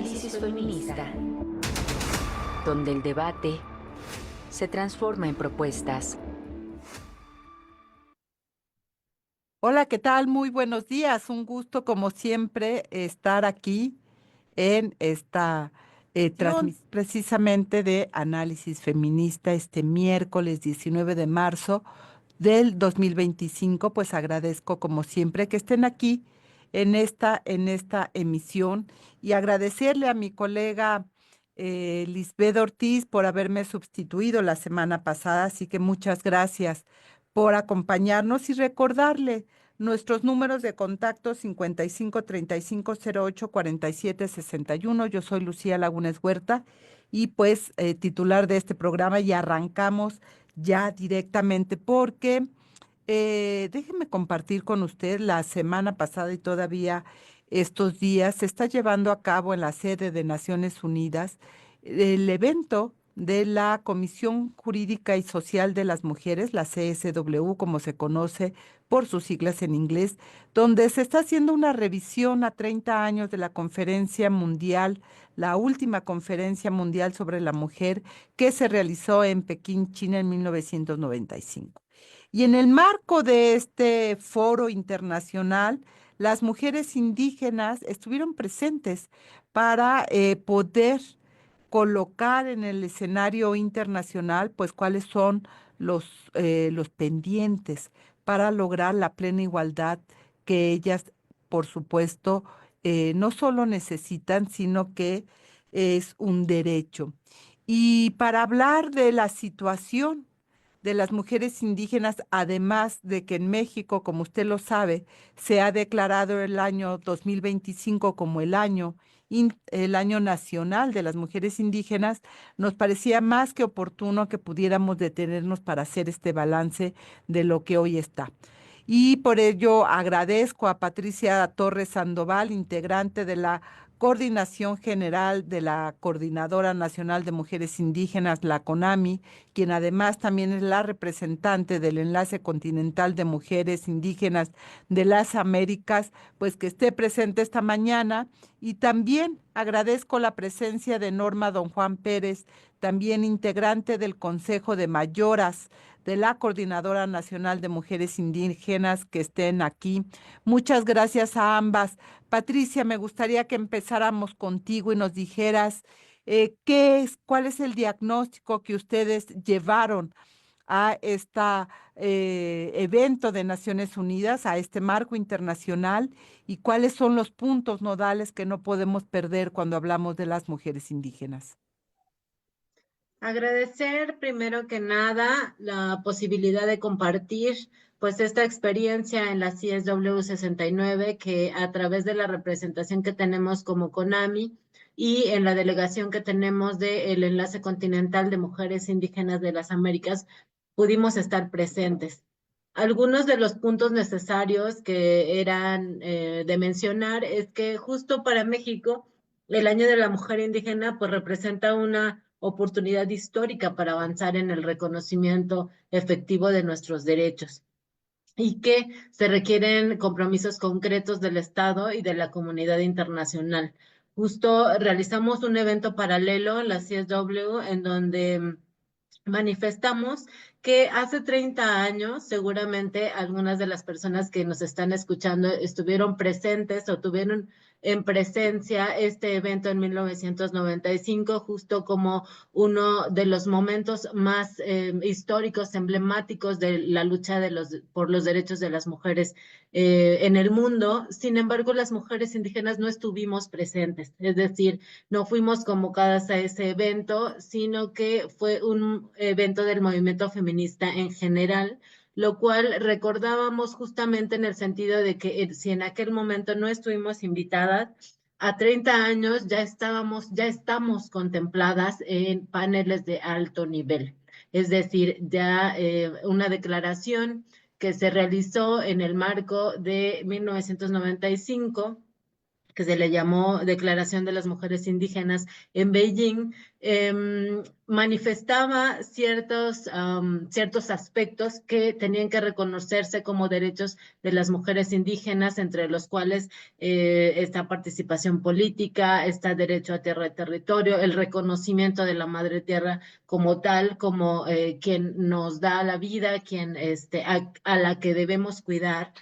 Análisis feminista, donde el debate se transforma en propuestas. Hola, ¿qué tal? Muy buenos días. Un gusto, como siempre, estar aquí en esta transmisión precisamente de análisis feminista este miércoles 19 de marzo del 2025. Pues agradezco, como siempre, que estén aquí en esta emisión y agradecerle a mi colega Lisbeth Ortiz por haberme sustituido la semana pasada. Así que muchas gracias por acompañarnos y recordarle nuestros números de contacto 55 35 08 47 61. Yo soy Lucía Lagunes Huerta y pues titular de este programa, y arrancamos ya directamente porque déjeme compartir con usted. La semana pasada y todavía estos días se está llevando a cabo en la sede de Naciones Unidas el evento de la Comisión Jurídica y Social de las Mujeres, la CSW, como se conoce por sus siglas en inglés, donde se está haciendo una revisión a 30 años de la conferencia mundial, la última conferencia mundial sobre la mujer que se realizó en Pekín, China, en 1995. Y en el marco de este foro internacional, las mujeres indígenas estuvieron presentes para poder colocar en el escenario internacional, pues cuáles son los pendientes para lograr la plena igualdad que ellas, por supuesto, no solo necesitan, sino que es un derecho. Y para hablar de la situación de las mujeres indígenas, además de que en México, como usted lo sabe, se ha declarado el año 2025 como el año nacional de las mujeres indígenas, nos parecía más que oportuno que pudiéramos detenernos para hacer este balance de lo que hoy está. Y por ello agradezco a Patricia Torres Sandoval, integrante de la Coordinación General de la Coordinadora Nacional de Mujeres Indígenas, la CONAMI, quien además también es la representante del Enlace Continental de Mujeres Indígenas de las Américas, pues que esté presente esta mañana. Y también agradezco la presencia de Norma Don Juan Pérez, también integrante del Consejo de Mayoras de la Coordinadora Nacional de Mujeres Indígenas, que estén aquí. Muchas gracias a ambas. Patricia, me gustaría que empezáramos contigo y nos dijeras cuál es el diagnóstico que ustedes llevaron a este evento de Naciones Unidas, a este marco internacional, y cuáles son los puntos nodales que no podemos perder cuando hablamos de las mujeres indígenas. Agradecer primero que nada la posibilidad de compartir pues esta experiencia en la CSW 69, que a través de la representación que tenemos como CONAMI y en la delegación que tenemos del Enlace Continental de Mujeres Indígenas de las Américas pudimos estar presentes. Algunos de los puntos necesarios que eran de mencionar es que justo para México el Año de la Mujer Indígena pues representa una oportunidad histórica para avanzar en el reconocimiento efectivo de nuestros derechos y que se requieren compromisos concretos del Estado y de la comunidad internacional. Justo realizamos un evento paralelo en la CSW en donde manifestamos que hace 30 años, seguramente algunas de las personas que nos están escuchando estuvieron presentes o tuvieron en presencia este evento en 1995, justo como uno de los momentos más históricos, emblemáticos de la lucha por los derechos de las mujeres en el mundo. Sin embargo, las mujeres indígenas no estuvimos presentes, es decir, no fuimos convocadas a ese evento, sino que fue un evento del movimiento feminista en general, lo cual recordábamos justamente en el sentido de que si en aquel momento no estuvimos invitadas, a 30 años ya estamos contempladas en paneles de alto nivel. Es decir, ya una declaración que se realizó en el marco de 1995 que se le llamó Declaración de las Mujeres Indígenas en Beijing, manifestaba ciertos aspectos que tenían que reconocerse como derechos de las mujeres indígenas, entre los cuales esta participación política, está derecho a tierra y territorio, el reconocimiento de la madre tierra como tal, como quien nos da la vida, quien a la que debemos cuidar.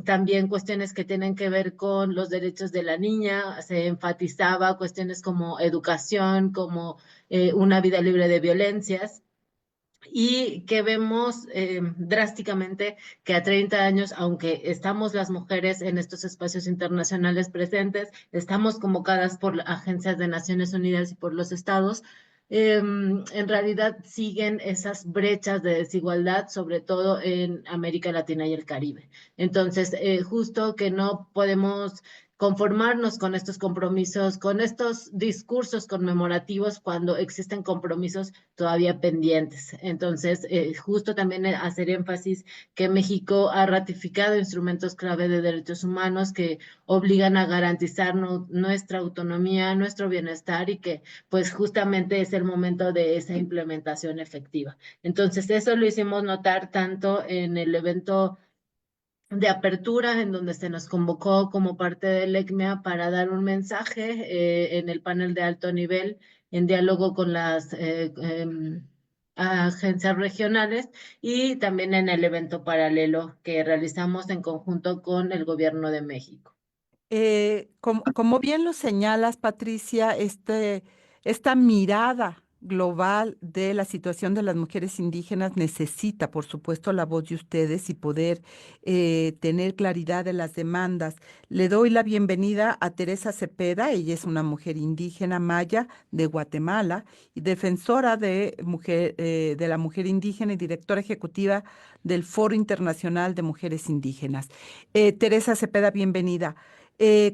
También cuestiones que tienen que ver con los derechos de la niña, se enfatizaba cuestiones como educación, como una vida libre de violencias, y que vemos drásticamente que a 30 años, aunque estamos las mujeres en estos espacios internacionales presentes, estamos convocadas por agencias de Naciones Unidas y por los estados, en realidad siguen esas brechas de desigualdad, sobre todo en América Latina y el Caribe. Entonces, justo que no podemos conformarnos con estos compromisos, con estos discursos conmemorativos cuando existen compromisos todavía pendientes. Entonces, justo también hacer énfasis que México ha ratificado instrumentos clave de derechos humanos que obligan a garantizar nuestra autonomía, nuestro bienestar, y que pues justamente es el momento de esa implementación efectiva. Entonces, eso lo hicimos notar tanto en el evento de apertura, en donde se nos convocó como parte del ECMEA para dar un mensaje en el panel de alto nivel, en diálogo con las agencias regionales, y también en el evento paralelo que realizamos en conjunto con el Gobierno de México. Como bien lo señalas, Patricia, esta mirada global de la situación de las mujeres indígenas necesita, por supuesto, la voz de ustedes y poder tener claridad de las demandas. Le doy la bienvenida a Teresa Cepeda. Ella es una mujer indígena maya de Guatemala y defensora de la mujer indígena y directora ejecutiva del Foro Internacional de Mujeres Indígenas. Teresa Cepeda, bienvenida.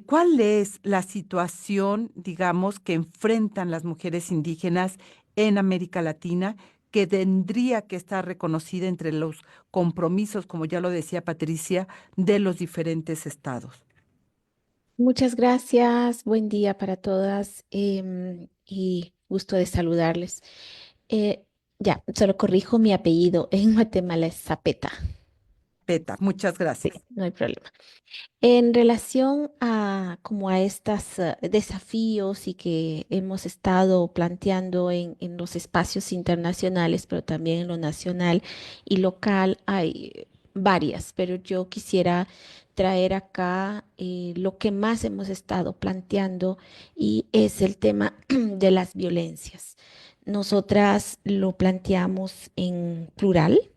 ¿Cuál es la situación, digamos, que enfrentan las mujeres indígenas en América Latina, que tendría que estar reconocida entre los compromisos, como ya lo decía Patricia, de los diferentes estados? Muchas gracias, buen día para todas y gusto de saludarles. Eh, ya, solo corrijo mi apellido, en Guatemala es Zapeta, Peta, muchas sí, gracias. no hay problema. En relación a como a estos desafíos y que hemos estado planteando en los espacios internacionales, pero también en lo nacional y local, hay varias, pero yo quisiera traer acá lo que más hemos estado planteando y es el tema de las violencias. Nosotras lo planteamos en plural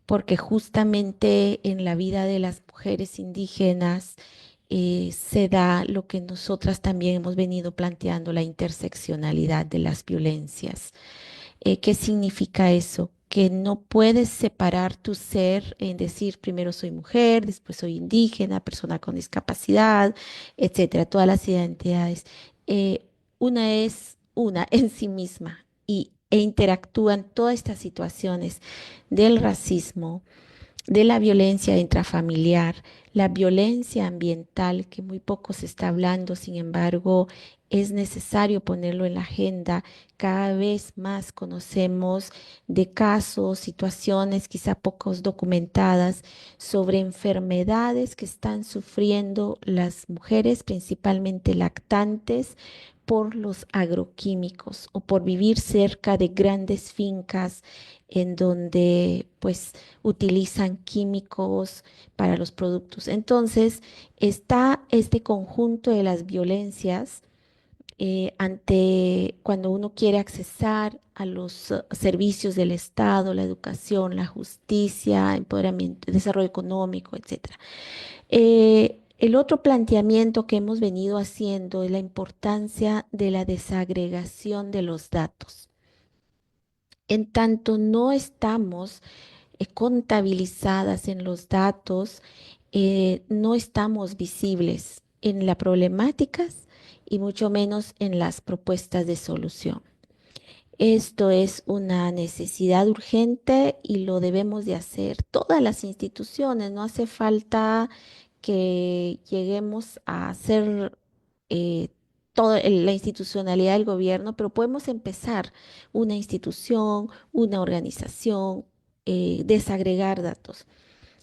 porque justamente en la vida de las mujeres indígenas se da lo que nosotras también hemos venido planteando, la interseccionalidad de las violencias. ¿Qué significa eso? Que no puedes separar tu ser en decir primero soy mujer, después soy indígena, persona con discapacidad, etcétera, todas las identidades. Eh, una es una en sí misma e interactúan todas estas situaciones del racismo, de la violencia intrafamiliar, la violencia ambiental, que muy poco se está hablando, sin embargo, es necesario ponerlo en la agenda. Cada vez más conocemos de casos, situaciones quizá pocos documentadas sobre enfermedades que están sufriendo las mujeres, principalmente lactantes, por los agroquímicos o por vivir cerca de grandes fincas en donde pues utilizan químicos para los productos. Entonces, está este conjunto de las violencias ante cuando uno quiere accesar a los servicios del Estado, la educación, la justicia, empoderamiento, desarrollo económico, etcétera. El otro planteamiento que hemos venido haciendo es la importancia de la desagregación de los datos. En tanto no estamos contabilizadas en los datos, no estamos visibles en las problemáticas y mucho menos en las propuestas de solución. Esto es una necesidad urgente y lo debemos de hacer todas las instituciones. No hace falta que lleguemos a hacer toda la institucionalidad del gobierno, pero podemos empezar una institución, una organización, desagregar datos.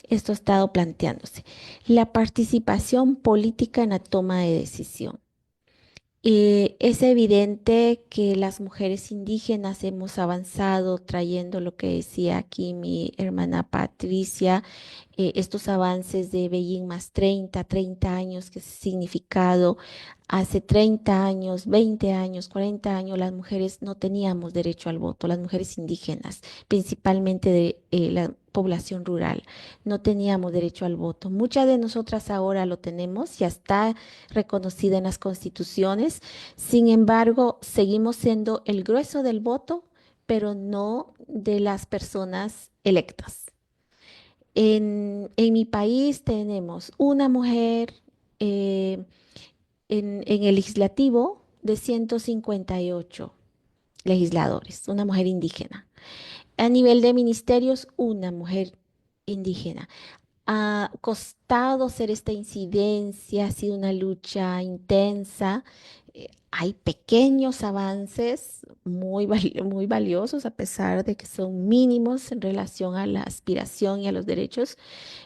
Esto ha estado planteándose. La participación política en la toma de decisión. Es evidente que las mujeres indígenas hemos avanzado trayendo lo que decía aquí mi hermana Patricia, estos avances de Beijing más 30 años, que es significado. Hace 30 años, 20 años, 40 años, las mujeres no teníamos derecho al voto, las mujeres indígenas, principalmente de la población rural, no teníamos derecho al voto. Muchas de nosotras ahora lo tenemos, ya está reconocida en las constituciones. Sin embargo, seguimos siendo el grueso del voto, pero no de las personas electas. En mi país tenemos una mujer eh, en el legislativo de 158 legisladores, una mujer indígena. A nivel de ministerios, una mujer indígena. Ha costado hacer esta incidencia, ha sido una lucha intensa. Hay pequeños avances muy valiosos, a pesar de que son mínimos en relación a la aspiración y a los derechos,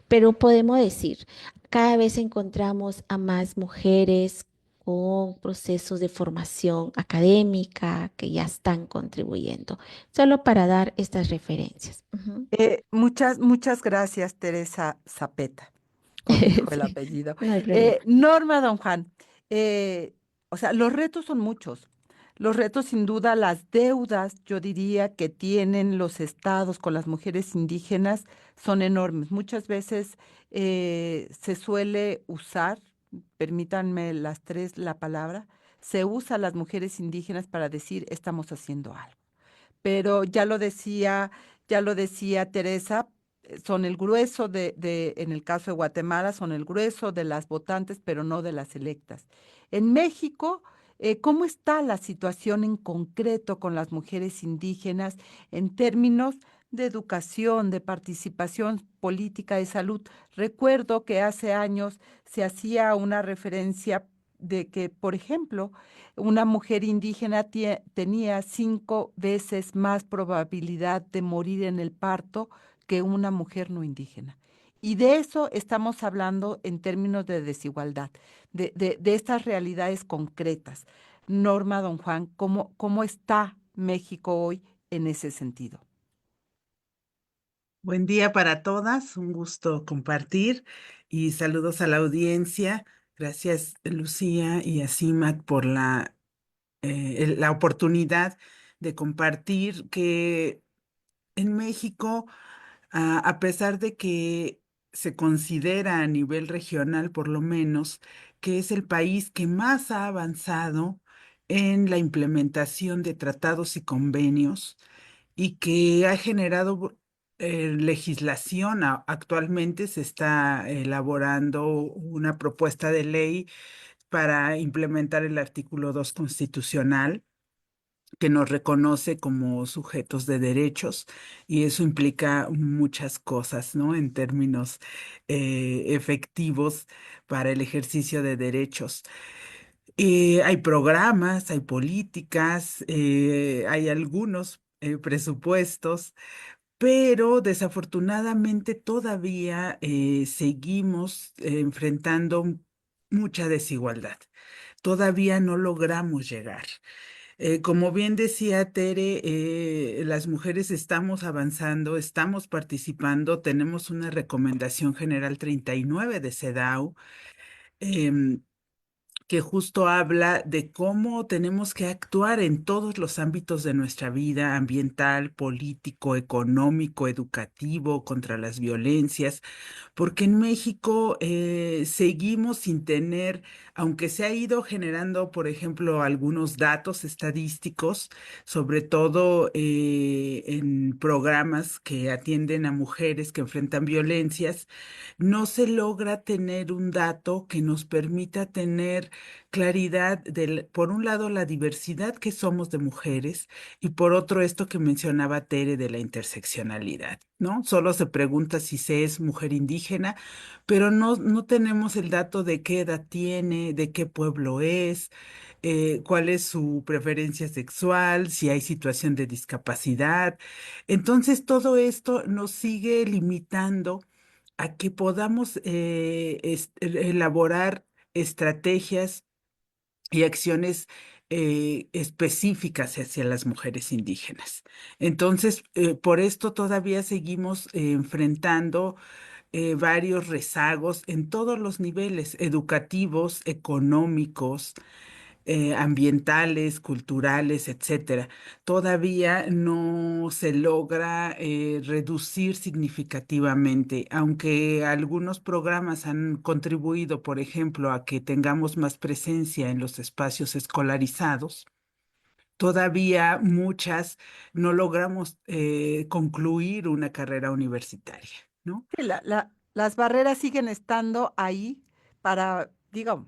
pero podemos decir, cada vez encontramos a más mujeres con procesos de formación académica que ya están contribuyendo, solo para dar estas referencias. Ujú. Muchas gracias, Teresa Zapeta. Corrijo el Sí, apellido. no hay problema. Norma, don Juan, o sea, los retos son muchos. Los retos, sin duda, las deudas, yo diría, que tienen los estados con las mujeres indígenas son enormes. Muchas veces se suele usar, permítanme las tres la palabra, se usa a las mujeres indígenas para decir estamos haciendo algo, pero ya lo decía Teresa, son el grueso en el caso de Guatemala, son el grueso de las votantes, pero no de las electas. En México, ¿cómo está la situación en concreto con las mujeres indígenas en términos de educación, de participación política, de salud? Recuerdo que hace años se hacía una referencia de que, por ejemplo, una mujer indígena tenía 5 veces más probabilidad de morir en el parto que una mujer no indígena. Y de eso estamos hablando en términos de desigualdad, de estas realidades concretas. Norma, don Juan, ¿cómo está México hoy en ese sentido? Buen día para todas, un gusto compartir y saludos a la audiencia. Gracias, Lucía y a CIMAC por la oportunidad de compartir que en México, a pesar de que se considera a nivel regional, por lo menos, que es el país que más ha avanzado en la implementación de tratados y convenios, y que ha generado legislación. Actualmente se está elaborando una propuesta de ley para implementar el artículo 2 constitucional, que nos reconoce como sujetos de derechos, y eso implica muchas cosas, ¿no? En términos efectivos para el ejercicio de derechos. Hay programas, hay políticas, hay algunos presupuestos, pero desafortunadamente todavía seguimos enfrentando mucha desigualdad. Todavía no logramos llegar. Como bien decía Tere, las mujeres estamos avanzando, estamos participando, tenemos una recomendación general 39 de CEDAW, em, que justo habla de cómo tenemos que actuar en todos los ámbitos de nuestra vida: ambiental, político, económico, educativo, contra las violencias, porque en México seguimos sin tener, aunque se ha ido generando, por ejemplo, algunos datos estadísticos, sobre todo en programas que atienden a mujeres que enfrentan violencias, no se logra tener un dato que nos permita tener claridad por un lado, la diversidad que somos de mujeres y por otro, esto que mencionaba Tere de la interseccionalidad, ¿no? Solo se pregunta si se es mujer indígena, pero no tenemos el dato de qué edad tiene, de qué pueblo es, cuál es su preferencia sexual, si hay situación de discapacidad. Entonces, todo esto nos sigue limitando a que podamos elaborar estrategias y acciones específicas hacia las mujeres indígenas. Entonces, por esto todavía seguimos enfrentando varios rezagos en todos los niveles, educativos, económicos, ambientales, culturales, etcétera. Todavía no se logra reducir significativamente, aunque algunos programas han contribuido, por ejemplo, a que tengamos más presencia en los espacios escolarizados. Todavía muchas no logramos concluir una carrera universitaria, ¿no? Sí, las barreras siguen estando ahí para, digo,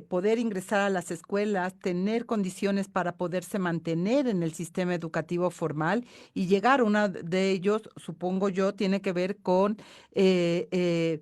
poder ingresar a las escuelas, tener condiciones para poderse mantener en el sistema educativo formal y llegar. Una de ellos, supongo yo, tiene que ver con que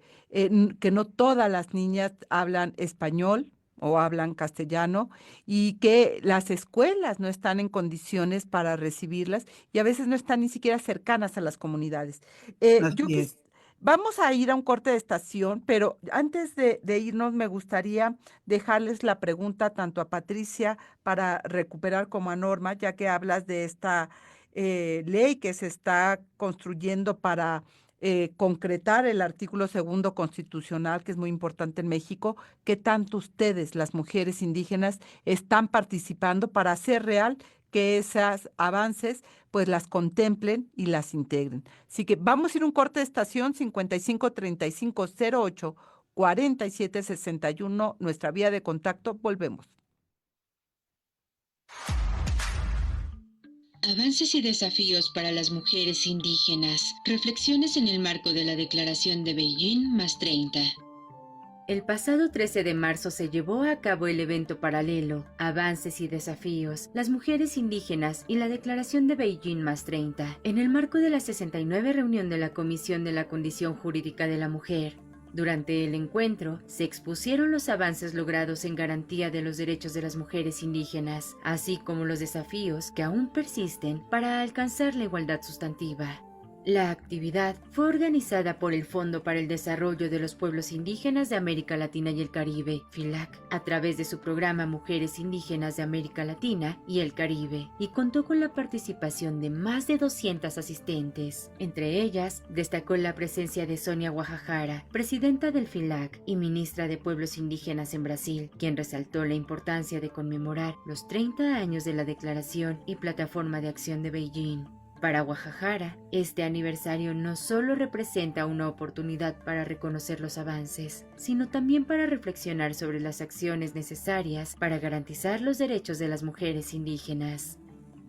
no todas las niñas hablan español o hablan castellano y que las escuelas no están en condiciones para recibirlas y a veces no están ni siquiera cercanas a las comunidades. Yo Así es. Vamos a ir a un corte de estación, pero antes de irnos me gustaría dejarles la pregunta tanto a Patricia para recuperar como a Norma, ya que hablas de esta ley que se está construyendo para concretar el artículo segundo constitucional, que es muy importante en México. ¿Qué tanto ustedes, las mujeres indígenas, están participando para hacer real que esos avances pues las contemplen y las integren? Así que vamos a ir a un corte de estación 5535084761, nuestra vía de contacto. Volvemos. Avances y desafíos para las mujeres indígenas. Reflexiones en el marco de la Declaración de Beijing más 30. El pasado 13 de marzo se llevó a cabo el evento paralelo, Avances y Desafíos, las mujeres indígenas y la Declaración de Beijing más 30, en el marco de la 69 reunión de la Comisión de la Condición Jurídica de la Mujer. Durante el encuentro, se expusieron los avances logrados en garantía de los derechos de las mujeres indígenas, así como los desafíos que aún persisten para alcanzar la igualdad sustantiva. La actividad fue organizada por el Fondo para el Desarrollo de los Pueblos Indígenas de América Latina y el Caribe, FILAC, a través de su programa Mujeres Indígenas de América Latina y el Caribe, y contó con la participación de más de 200 asistentes. Entre ellas, destacó la presencia de Sonia Guajajara, presidenta del FILAC y ministra de Pueblos Indígenas en Brasil, quien resaltó la importancia de conmemorar los 30 años de la Declaración y Plataforma de Acción de Beijing. Para Guajajara, este aniversario no solo representa una oportunidad para reconocer los avances, sino también para reflexionar sobre las acciones necesarias para garantizar los derechos de las mujeres indígenas.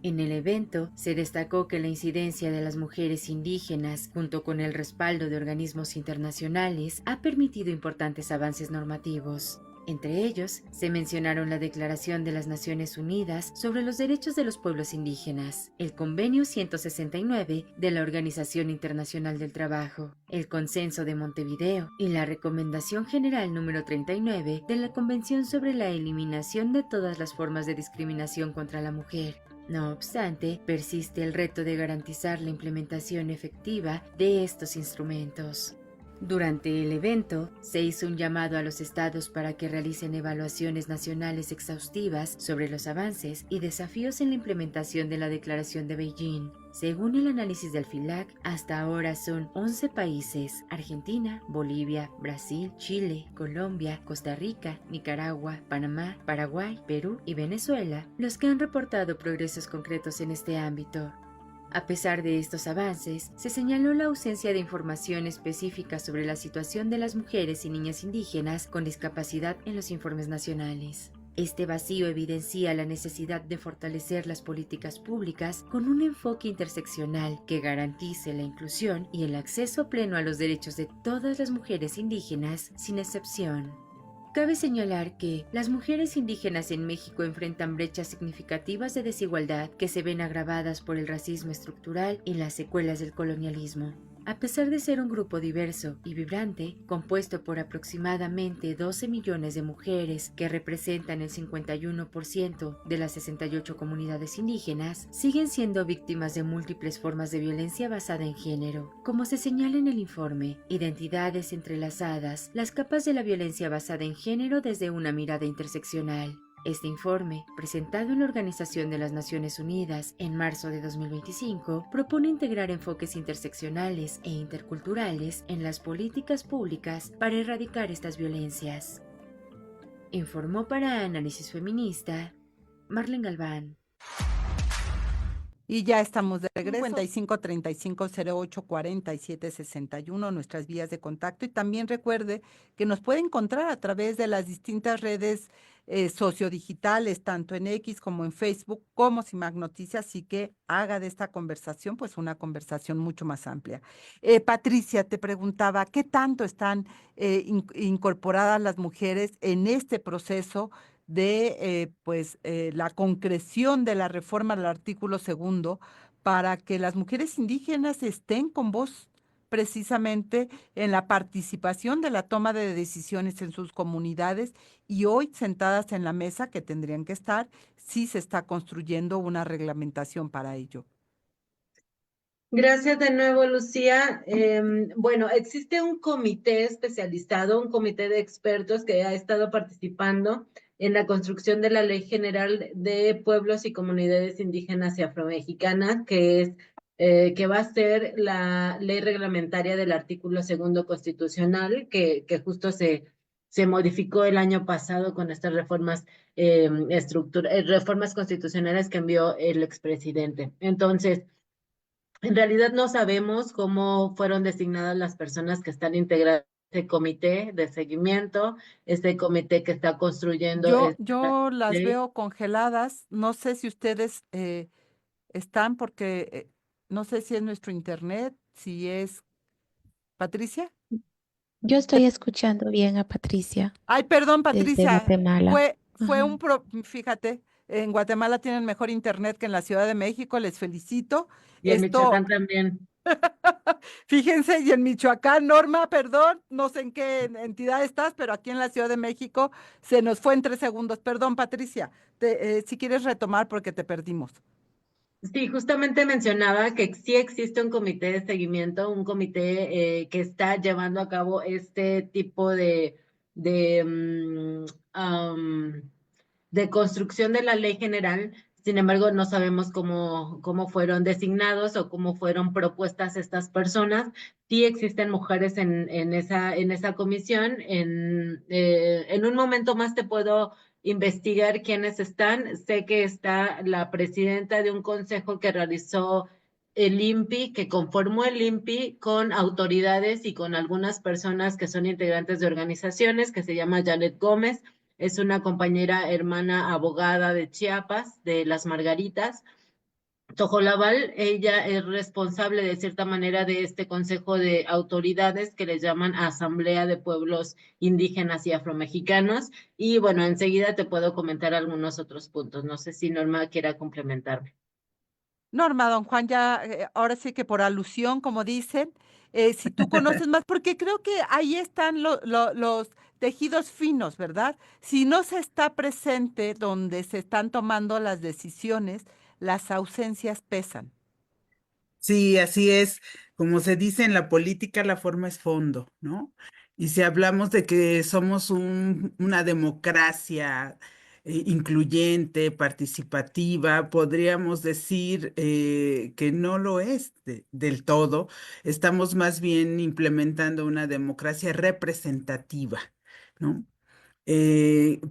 En el evento se destacó que la incidencia de las mujeres indígenas, junto con el respaldo de organismos internacionales, ha permitido importantes avances normativos. Entre ellos, se mencionaron la Declaración de las Naciones Unidas sobre los Derechos de los Pueblos Indígenas, el Convenio 169 de la Organización Internacional del Trabajo, el Consenso de Montevideo y la Recomendación General número 39 de la Convención sobre la Eliminación de todas las formas de discriminación contra la mujer. No obstante, persiste el reto de garantizar la implementación efectiva de estos instrumentos. Durante el evento, se hizo un llamado a los estados para que realicen evaluaciones nacionales exhaustivas sobre los avances y desafíos en la implementación de la Declaración de Beijing. Según el análisis del FILAC, hasta ahora son 11 países: Argentina, Bolivia, Brasil, Chile, Colombia, Costa Rica, Nicaragua, Panamá, Paraguay, Perú y Venezuela los que han reportado progresos concretos en este ámbito. A pesar de estos avances, se señaló la ausencia de información específica sobre la situación de las mujeres y niñas indígenas con discapacidad en los informes nacionales. Este vacío evidencia la necesidad de fortalecer las políticas públicas con un enfoque interseccional que garantice la inclusión y el acceso pleno a los derechos de todas las mujeres indígenas, sin excepción. Cabe señalar que las mujeres indígenas en México enfrentan brechas significativas de desigualdad que se ven agravadas por el racismo estructural y las secuelas del colonialismo. A pesar de ser un grupo diverso y vibrante, compuesto por aproximadamente 12 millones de mujeres que representan el 51% de las 68 comunidades indígenas, siguen siendo víctimas de múltiples formas de violencia basada en género. Como se señala en el informe, Identidades entrelazadas, las capas de la violencia basada en género desde una mirada interseccional. Este informe, presentado en la Organización de las Naciones Unidas en marzo de 2025, propone integrar enfoques interseccionales e interculturales en las políticas públicas para erradicar estas violencias. Informó para Análisis Feminista, Marlene Galván. Y ya estamos de regreso. 55 35 08 47 61, nuestras vías de contacto. Y también recuerde que nos puede encontrar a través de las distintas redes sociodigitales, tanto en X como en Facebook, como CIMAC Noticias, así que haga de esta conversación pues una conversación mucho más amplia. Patricia, te preguntaba, ¿qué tanto están incorporadas las mujeres en este proceso de la concreción de la reforma al artículo 2 para que las mujeres indígenas estén con voz precisamente en la participación de la toma de decisiones en sus comunidades y hoy sentadas en la mesa que tendrían que estar si se está construyendo una reglamentación para ello? Gracias de nuevo, Lucía. Bueno, existe un comité especializado, un comité de expertos que ha estado participando en la construcción de la Ley General de Pueblos y Comunidades Indígenas y Afromexicanas, que va a ser la ley reglamentaria del artículo 2 constitucional, que justo se modificó el año pasado con estas reformas, reformas constitucionales que envió el expresidente. Entonces, en realidad no sabemos cómo fueron designadas las personas que están integradas en este comité de seguimiento, este comité que está construyendo esta Yo las ley. veo congeladas, no sé si ustedes están porque no sé si es nuestro internet, si es Patricia. Yo estoy escuchando bien a Patricia Ay, perdón, desde Patricia, Guatemala. fue Ajá. fíjate, en Guatemala tienen mejor internet que en la Ciudad de México, les felicito. Y en Esto, Michoacán también. fíjense, y en Michoacán, Norma, perdón, no sé en qué entidad estás, pero aquí en la Ciudad de México se nos fue en 3 segundos. Perdón, Patricia, si quieres retomar porque te perdimos. Sí, justamente mencionaba que sí existe un comité de seguimiento, un comité que está llevando a cabo este tipo de, mm, am, de construcción de la ley general. Sin embargo, no sabemos cómo fueron designados o cómo fueron propuestas estas personas. Sí existen mujeres en esa comisión. En un momento más te puedo investigar quiénes están. Sé que está la presidenta de un consejo que realizó el INPI, que conformó el INPI con autoridades y con algunas personas que son integrantes de organizaciones, que se llama Janet Gómez. Es una compañera hermana abogada de Chiapas, de Las Margaritas. Tojolabal, ella es responsable de cierta manera de este consejo de autoridades que le llaman Asamblea de Pueblos Indígenas y Afromexicanos. Y bueno, enseguida te puedo comentar algunos otros puntos. No sé si Norma quiera complementarme. Norma, don Juan, ya ahora sí que por alusión, como dicen, si tú conoces más, porque creo que ahí están los tejidos finos, ¿verdad? Si no se está presente donde se están tomando las decisiones, las ausencias pesan. Sí, así es. Como se dice en la política, la forma es fondo, ¿no? Y si hablamos de que somos una democracia incluyente, participativa, podríamos decir que no lo es del todo. Estamos más bien implementando una democracia representativa, ¿no?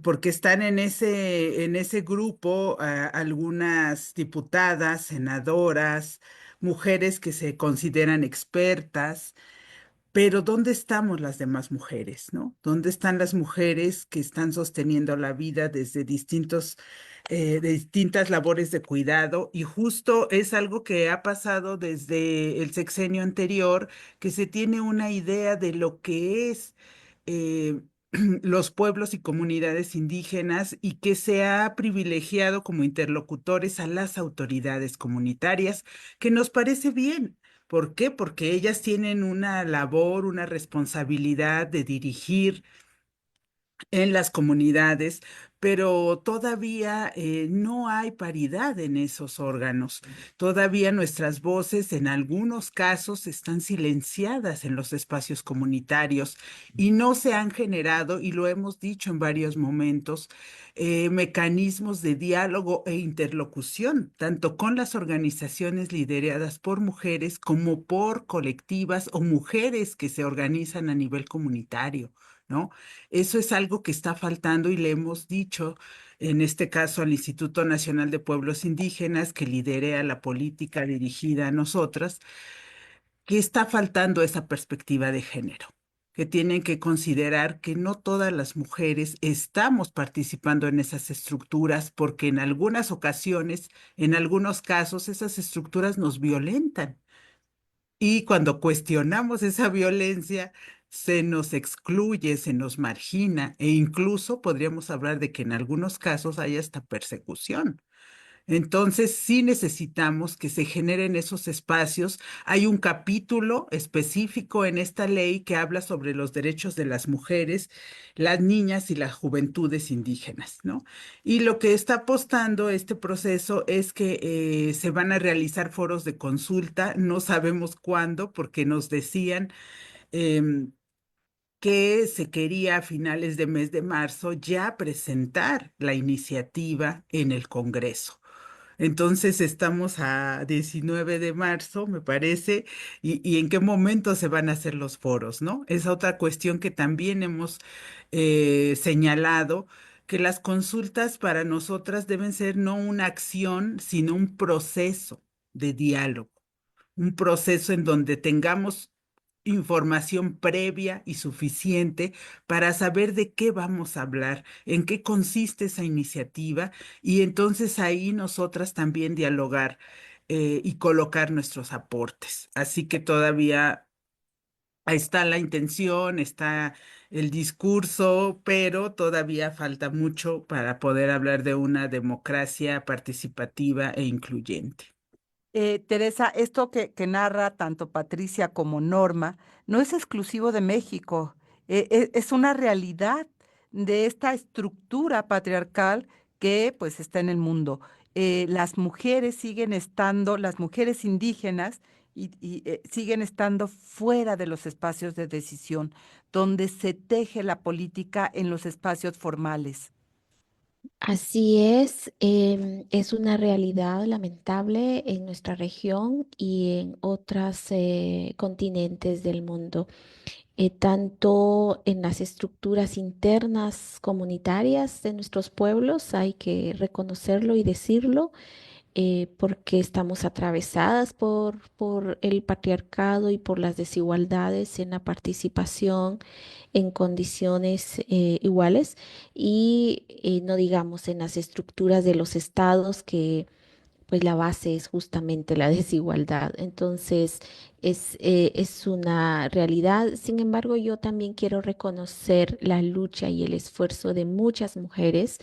Porque están en ese grupo algunas diputadas, senadoras, mujeres que se consideran expertas, pero ¿dónde estamos las demás mujeres, no? ¿Dónde están las mujeres que están sosteniendo la vida desde de distintas labores de cuidado? Y justo es algo que ha pasado desde el sexenio anterior, que se tiene una idea de lo que es. los pueblos y comunidades indígenas y que se ha privilegiado como interlocutores a las autoridades comunitarias, que nos parece bien. ¿Por qué? Porque ellas tienen una labor, una responsabilidad de dirigir en las comunidades, pero todavía no hay paridad en esos órganos. Todavía nuestras voces en algunos casos están silenciadas en los espacios comunitarios y no se han generado, y lo hemos dicho en varios momentos, mecanismos de diálogo e interlocución, tanto con las organizaciones lideradas por mujeres como por colectivas o mujeres que se organizan a nivel comunitario, ¿no? Eso es algo que está faltando y le hemos dicho, en este caso al Instituto Nacional de Pueblos Indígenas, que lidera la política dirigida a nosotras, que está faltando esa perspectiva de género, que tienen que considerar que no todas las mujeres estamos participando en esas estructuras, porque en algunas ocasiones, en algunos casos, esas estructuras nos violentan. Y cuando cuestionamos esa violencia, se nos excluye, se nos margina e incluso podríamos hablar de que en algunos casos hay hasta persecución. Entonces, sí necesitamos que se generen esos espacios. Hay un capítulo específico en esta ley que habla sobre los derechos de las mujeres, las niñas y las juventudes indígenas, ¿no? Y lo que está apostando este proceso es que se van a realizar foros de consulta, no sabemos cuándo, porque nos decían em, que se quería a finales de mes de marzo ya presentar la iniciativa en el Congreso. Entonces estamos a 19 de marzo, me parece, y en qué momento se van a hacer los foros, ¿no? Es otra cuestión que también hemos señalado, que las consultas para nosotras deben ser no una acción, sino un proceso de diálogo, un proceso en donde tengamos información previa y suficiente para saber de qué vamos a hablar, en qué consiste esa iniciativa y entonces ahí nosotras también dialogar y colocar nuestros aportes. Así que todavía está la intención, está el discurso, pero todavía falta mucho para poder hablar de una democracia participativa e incluyente. Teresa, esto que narra tanto Patricia como Norma no es exclusivo de México, es una realidad de esta estructura patriarcal que pues está en el mundo. Las mujeres siguen estando, las mujeres indígenas siguen estando fuera de los espacios de decisión, donde se teje la política en los espacios formales. Así es una realidad lamentable en nuestra región y en otros continentes del mundo, tanto en las estructuras internas comunitarias de nuestros pueblos, hay que reconocerlo y decirlo, porque estamos atravesadas por el patriarcado y por las desigualdades en la participación en condiciones iguales y no digamos en las estructuras de los estados que pues la base es justamente la desigualdad. Entonces, es una realidad. Sin embargo, yo también quiero reconocer la lucha y el esfuerzo de muchas mujeres.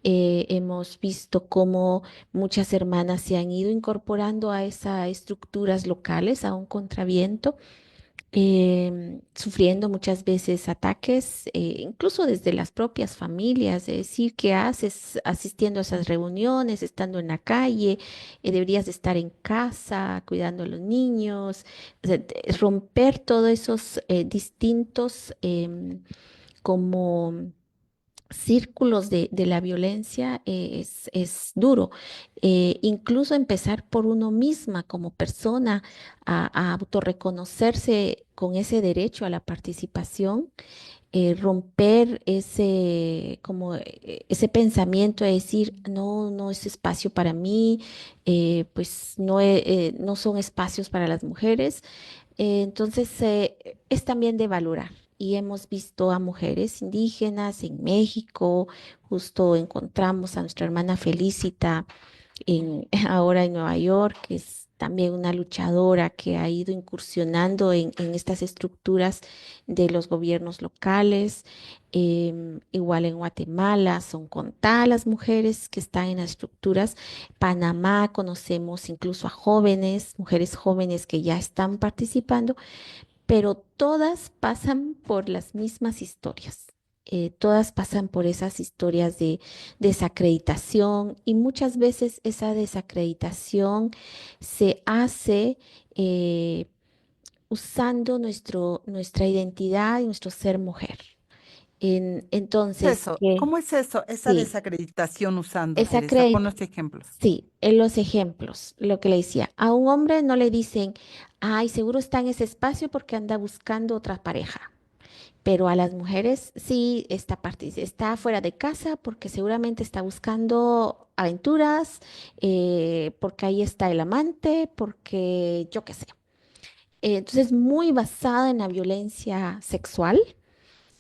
Hemos visto cómo muchas hermanas se han ido incorporando a esas estructuras locales, a un contraviento, sufriendo muchas veces ataques, incluso desde las propias familias, de decir, ¿qué haces asistiendo a esas reuniones, estando en la calle? Deberías de estar en casa, cuidando a los niños. O sea, romper todos esos distintos como círculos de la violencia es duro. Incluso empezar por uno misma como persona a autorreconocerse con ese derecho a la participación, romper ese pensamiento de decir, no, no es espacio para mí, pues no, no son espacios para las mujeres. Entonces, es también de valorar. Y hemos visto a mujeres indígenas en México, justo encontramos a nuestra hermana Felicita ahora en Nueva York, que es también una luchadora que ha ido incursionando en estas estructuras de los gobiernos locales. Igual en Guatemala, son contadas las mujeres que están en las estructuras. Panamá conocemos incluso a jóvenes, mujeres jóvenes que ya están participando, pero todas pasan por las mismas historias. Todas pasan por esas historias de desacreditación, y muchas veces esa desacreditación se hace eh, usando nuestra identidad y nuestro ser mujer. Entonces, Eso, ¿cómo es eso? Esa sí, desacreditación usando, esa Teresa, ponnos ejemplos. sí, en los ejemplos, lo que le decía, a un hombre no le dicen, ay, seguro está en ese espacio porque anda buscando otra pareja. Pero a las mujeres sí, esta parte está fuera de casa porque seguramente está buscando aventuras, porque ahí está el amante, porque yo qué sé. Entonces, muy basada en la violencia sexual,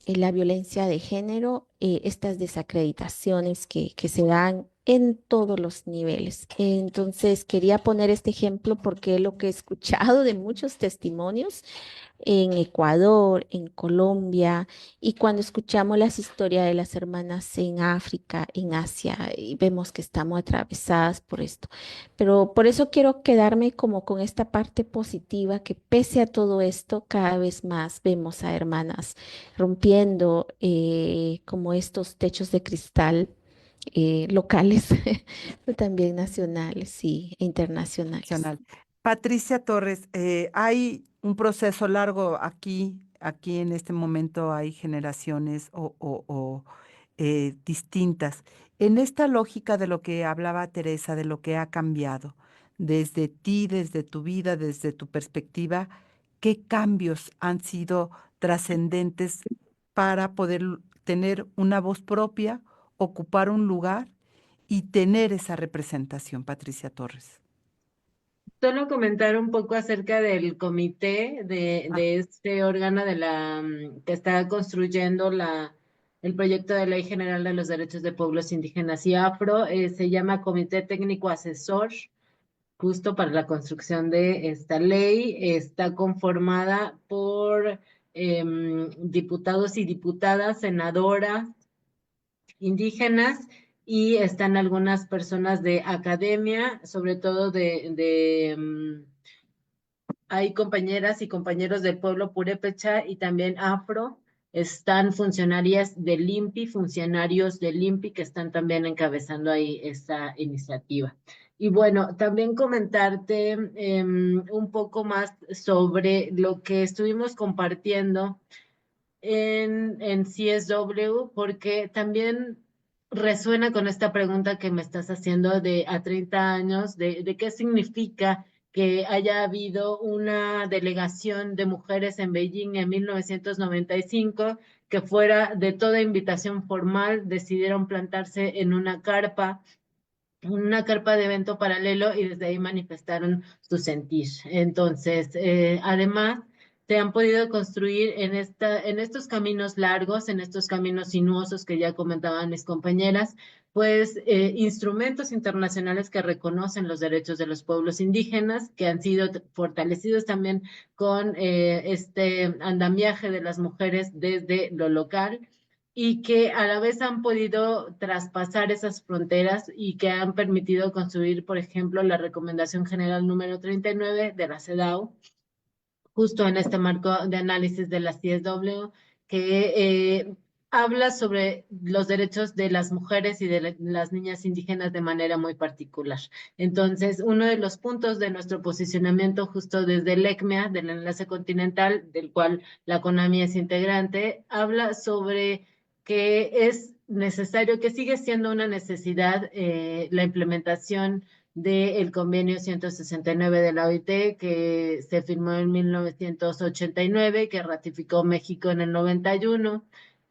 en la violencia de género, estas desacreditaciones que se dan en todos los niveles. Entonces, quería poner este ejemplo porque es lo que he escuchado de muchos testimonios en Ecuador, en Colombia, y cuando escuchamos las historias de las hermanas en África, en Asia, y vemos que estamos atravesadas por esto. Pero por eso quiero quedarme como con esta parte positiva, que pese a todo esto, cada vez más vemos a hermanas rompiendo como estos techos de cristal. Locales, pero también nacionales y internacionales. Nacional. Patricia Torres, hay un proceso largo aquí en este momento hay generaciones o distintas. En esta lógica de lo que hablaba Teresa, de lo que ha cambiado, desde ti, desde tu vida, desde tu perspectiva, ¿qué cambios han sido trascendentes para poder tener una voz propia, ocupar un lugar y tener esa representación, Patricia Torres? Solo comentar un poco acerca del comité Ah, de este órgano que está construyendo el proyecto de Ley General de los Derechos de Pueblos Indígenas y Afro. Se llama Comité Técnico Asesor, justo para la construcción de esta ley. Está conformada por diputados y diputadas, senadoras indígenas, y están algunas personas de academia, sobre todo hay compañeras y compañeros del pueblo purépecha y también afro. Están funcionarias del INPI, funcionarios del INPI que están también encabezando ahí esta iniciativa. Y bueno, también comentarte un poco más sobre lo que estuvimos compartiendo en CSW, porque también resuena con esta pregunta que me estás haciendo de a 30 años, de qué significa que haya habido una delegación de mujeres en Beijing en 1995, que fuera de toda invitación formal, decidieron plantarse en una carpa de evento paralelo, y desde ahí manifestaron su sentir. Entonces, además, se han podido construir en estos caminos largos, en estos caminos sinuosos que ya comentaban mis compañeras, pues instrumentos internacionales que reconocen los derechos de los pueblos indígenas, que han sido fortalecidos también con este andamiaje de las mujeres desde lo local, y que a la vez han podido traspasar esas fronteras y que han permitido construir, por ejemplo, la Recomendación General número 39 de la CEDAW, justo en este marco de análisis de la CSW, que habla sobre los derechos de las mujeres y de las niñas indígenas de manera muy particular. Entonces, uno de los puntos de nuestro posicionamiento justo desde el ECMEA, del Enlace Continental, del cual la CONAMI es integrante, habla sobre que es necesario, que sigue siendo una necesidad, la implementación del convenio 169 de la OIT, que se firmó en 1989, que ratificó México en el 91,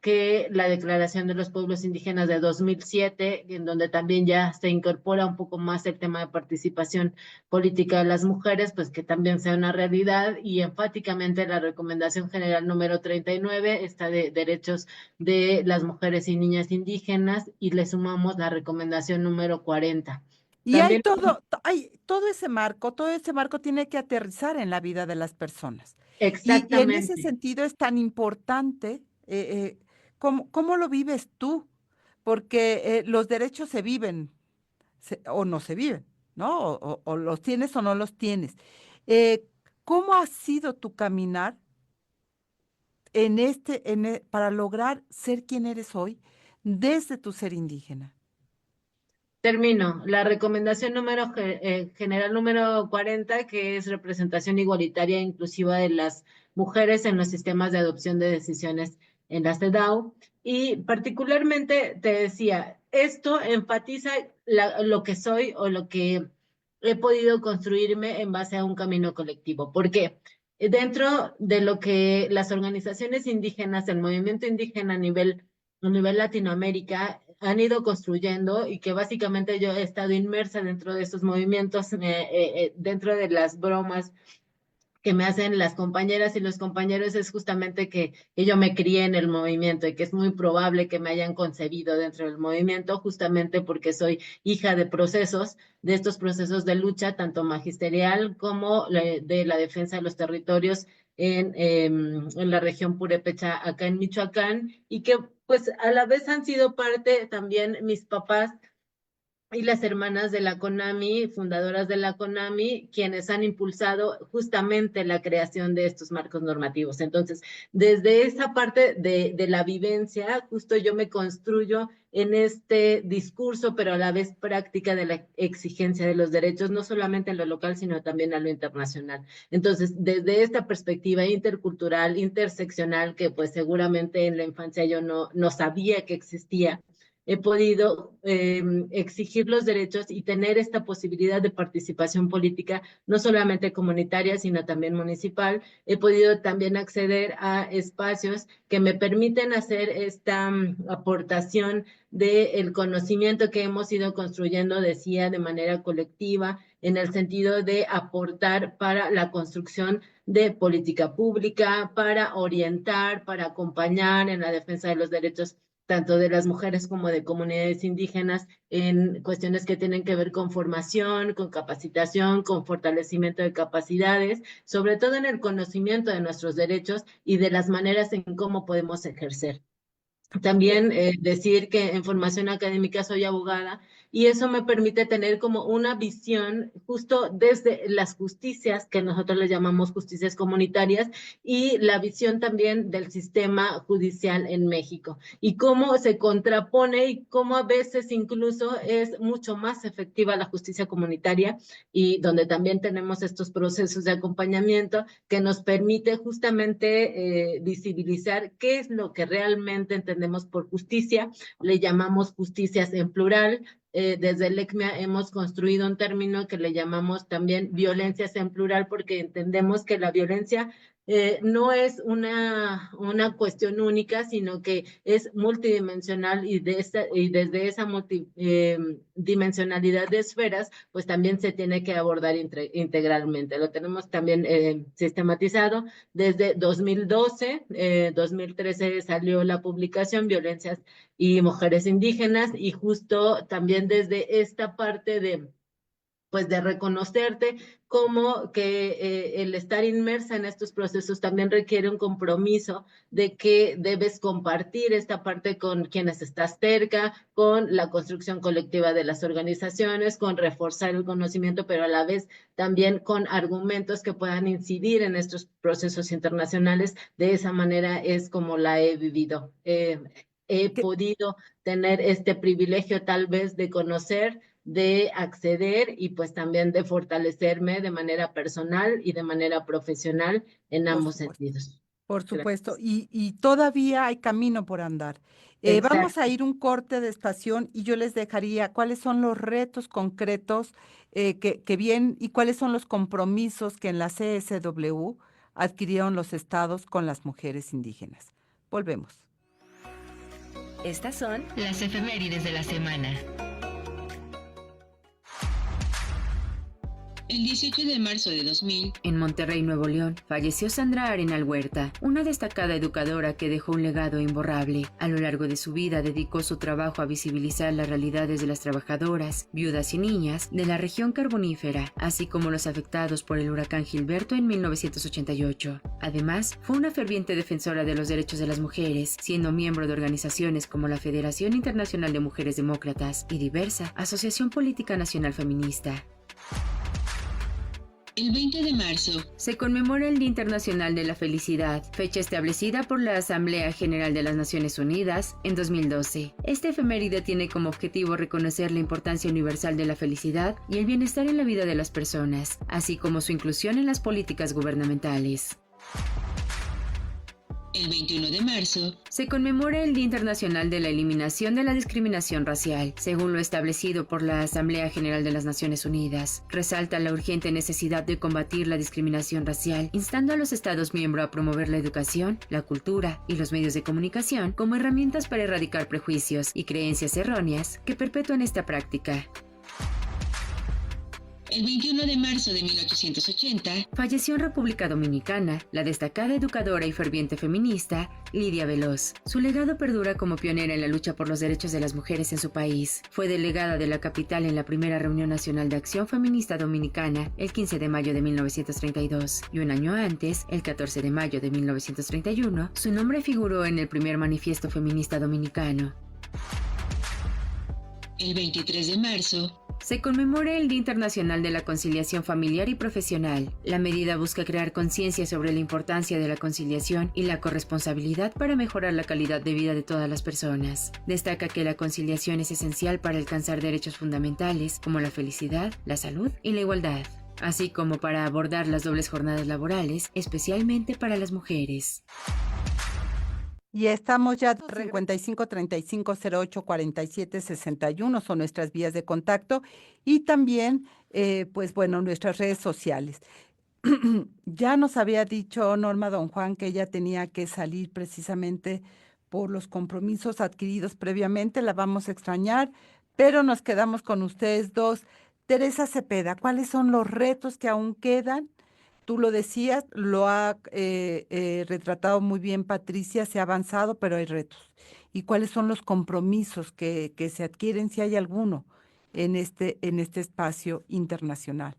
que la Declaración de los Pueblos Indígenas de 2007, en donde también ya se incorpora un poco más el tema de participación política de las mujeres, pues que también sea una realidad, y enfáticamente la Recomendación General número 39 está de derechos de las mujeres y niñas indígenas, y le sumamos la Recomendación número 40 Y hay También, todo ese marco tiene que aterrizar en la vida de las personas. Y en ese exactamente. sentido es tan importante cómo lo vives tú, porque los derechos se viven o no se viven, ¿no? O los tienes o no los tienes. Eh, ¿Cómo ha sido tu caminar para lograr ser quien eres hoy desde tu ser indígena? Termino. La recomendación general número 40, que es representación igualitaria e inclusiva de las mujeres en los sistemas de adopción de decisiones en la CEDAW. Y particularmente te decía, esto enfatiza lo que soy o lo que he podido construirme en base a un camino colectivo. ¿Por qué? Dentro de lo que las organizaciones indígenas, el movimiento indígena a nivel Latinoamérica han ido construyendo y que básicamente yo he estado inmersa dentro de estos movimientos, dentro de las bromas que me hacen las compañeras y los compañeros es justamente que yo me crié en el movimiento y que es muy probable que me hayan concebido dentro del movimiento justamente porque soy hija de estos procesos de lucha, tanto magisterial como de la defensa de los territorios en la región purépecha acá en Michoacán y que pues a la vez han sido parte también mis papás y las hermanas de la CONAMI, fundadoras de la CONAMI, quienes han impulsado justamente la creación de estos marcos normativos. Entonces, desde esa parte de la vivencia, justo yo me construyo en este discurso, pero a la vez práctica de la exigencia de los derechos, no solamente en lo local, sino también a lo internacional. Entonces, desde esta perspectiva intercultural, interseccional, que pues seguramente en la infancia yo no sabía que existía, he podido exigir los derechos y tener esta posibilidad de participación política, no solamente comunitaria, sino también municipal. He podido también acceder a espacios que me permiten hacer esta aportación del conocimiento que hemos ido construyendo, decía, de manera colectiva, en el sentido de aportar para la construcción de política pública, para orientar, para acompañar en la defensa de los derechos tanto de las mujeres como de comunidades indígenas, en cuestiones que tienen que ver con formación, con capacitación, con fortalecimiento de capacidades, sobre todo en el conocimiento de nuestros derechos y de las maneras en cómo podemos ejercer. También decir que en formación académica soy abogada y eso me permite tener como una visión justo desde las justicias que nosotros le llamamos justicias comunitarias y la visión también del sistema judicial en México y cómo se contrapone y cómo a veces incluso es mucho más efectiva la justicia comunitaria y donde también tenemos estos procesos de acompañamiento que nos permite justamente visibilizar qué es lo que realmente entendemos por justicia, le llamamos justicias en plural. Desde el ECMIA hemos construido un término que le llamamos también violencias en plural porque entendemos que la violencia no es una cuestión única, sino que es multidimensional y desde esa multidimensionalidad de esferas, pues también se tiene que abordar integralmente. Lo tenemos también sistematizado desde 2012, 2013 salió la publicación Violencias y Mujeres Indígenas y justo también desde esta parte pues de reconocerte como que el estar inmersa en estos procesos también requiere un compromiso de que debes compartir esta parte con quienes estás cerca, con la construcción colectiva de las organizaciones, con reforzar el conocimiento, pero a la vez también con argumentos que puedan incidir en estos procesos internacionales. De esa manera es como la he vivido. He Que- podido tener este privilegio tal vez de conocer, de acceder y pues también de fortalecerme de manera personal y de manera profesional en Por ambos supuesto. sentidos. Por supuesto, Gracias. y todavía hay camino por andar. Vamos a Exacto. ir un corte de estación y yo les dejaría cuáles son los retos concretos que vienen y cuáles son los compromisos que en la CSW adquirieron los estados con las mujeres indígenas. Volvemos. Estas son Las efemérides de la semana. El 18 de marzo de 2000, En Monterrey, Nuevo León, falleció Sandra Arenal Huerta, una destacada educadora que dejó un legado imborrable. A lo largo de su vida dedicó su trabajo a visibilizar las realidades de las trabajadoras, viudas y niñas de la región carbonífera, así como los afectados por el huracán Gilberto en 1988. Además, fue una ferviente defensora de los derechos de las mujeres, siendo miembro de organizaciones como la Federación Internacional de Mujeres Demócratas y diversa Asociación Política Nacional Feminista. el 20 de marzo, Se conmemora el Día Internacional de la Felicidad, fecha establecida por la Asamblea General de las Naciones Unidas en 2012. Este efeméride tiene como objetivo reconocer la importancia universal de la felicidad y el bienestar en la vida de las personas, así como su inclusión en las políticas gubernamentales. el 21 de marzo, Se conmemora el Día Internacional de la Eliminación de la Discriminación Racial, según lo establecido por la Asamblea General de las Naciones Unidas. Resalta la urgente necesidad de combatir la discriminación racial, instando a los Estados miembros a promover la educación, la cultura y los medios de comunicación como herramientas para erradicar prejuicios y creencias erróneas que perpetúan esta práctica. el 21 de marzo de 1880, Falleció en República Dominicana la destacada educadora y ferviente feminista Lidia Veloz. Su legado perdura como pionera en la lucha por los derechos de las mujeres en su país. Fue delegada de la capital en la primera Reunión Nacional de Acción Feminista Dominicana el 15 de mayo de 1932 y un año antes, el 14 de mayo de 1931, su nombre figuró en el primer Manifiesto Feminista Dominicano. el 23 de marzo, Se conmemora el Día Internacional de la Conciliación Familiar y Profesional. La medida busca crear conciencia sobre la importancia de la conciliación y la corresponsabilidad para mejorar la calidad de vida de todas las personas. Destaca que la conciliación es esencial para alcanzar derechos fundamentales como la felicidad, la salud y la igualdad, así como para abordar las dobles jornadas laborales, especialmente para las mujeres. Y estamos ya 55 35 08 47 61 son nuestras vías de contacto y también, pues bueno, nuestras redes sociales. Ya nos había dicho Norma Don Juan que ella tenía que salir precisamente por los compromisos adquiridos previamente, la vamos a extrañar, pero nos quedamos con ustedes dos. Teresa Cepeda, ¿cuáles son los retos que aún quedan? Tú lo decías, lo ha retratado muy bien Patricia, se ha avanzado, pero hay retos. ¿Y cuáles son los compromisos que se adquieren, si hay alguno, en este espacio internacional?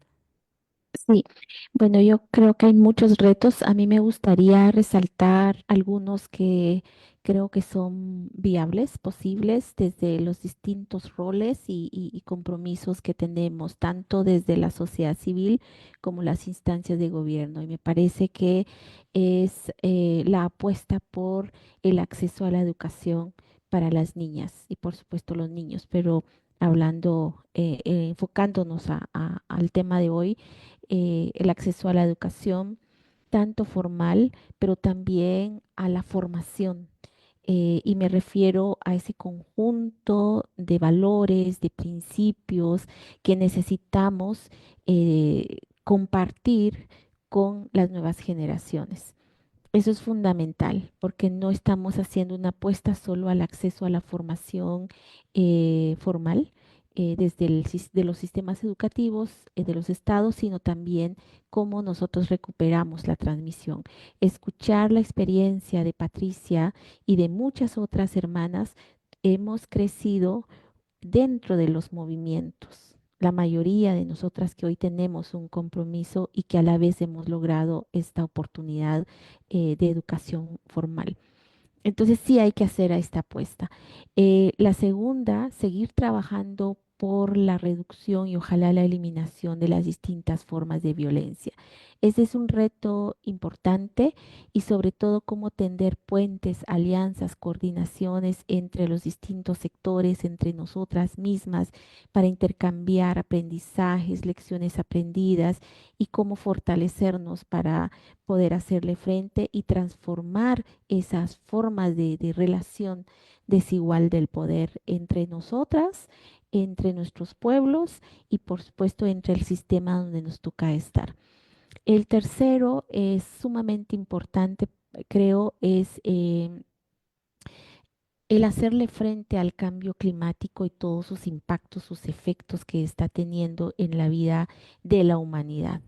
Sí, bueno, yo creo que hay muchos retos. A mí me gustaría resaltar algunos que creo que son viables, posibles, desde los distintos roles y compromisos que tenemos, tanto desde la sociedad civil como las instancias de gobierno. Y me parece que es la apuesta por el acceso a la educación para las niñas y por supuesto los niños, pero hablando, enfocándonos al tema de hoy, el acceso a la educación, tanto formal, pero también a la formación. Y me refiero a ese conjunto de valores, de principios que necesitamos compartir con las nuevas generaciones. Eso es fundamental porque no estamos haciendo una apuesta solo al acceso a la formación formal desde de los sistemas educativos de los estados, sino también cómo nosotros recuperamos la transmisión. Escuchar la experiencia de Patricia y de muchas otras hermanas, hemos crecido dentro de los movimientos. La mayoría de nosotras que hoy tenemos un compromiso y que a la vez hemos logrado esta oportunidad de educación formal. Entonces sí hay que hacer esta apuesta. La segunda, seguir trabajando por la reducción y ojalá la eliminación de las distintas formas de violencia. Ese es un reto importante y sobre todo cómo tender puentes, alianzas, coordinaciones entre los distintos sectores, entre nosotras mismas, para intercambiar aprendizajes, lecciones aprendidas y cómo fortalecernos para poder hacerle frente y transformar esas formas de relación desigual del poder entre nosotras, entre nuestros pueblos y por supuesto entre el sistema donde nos toca estar. El tercero es sumamente importante, creo, es el hacerle frente al cambio climático y todos sus impactos, sus efectos que está teniendo en la vida de la humanidad.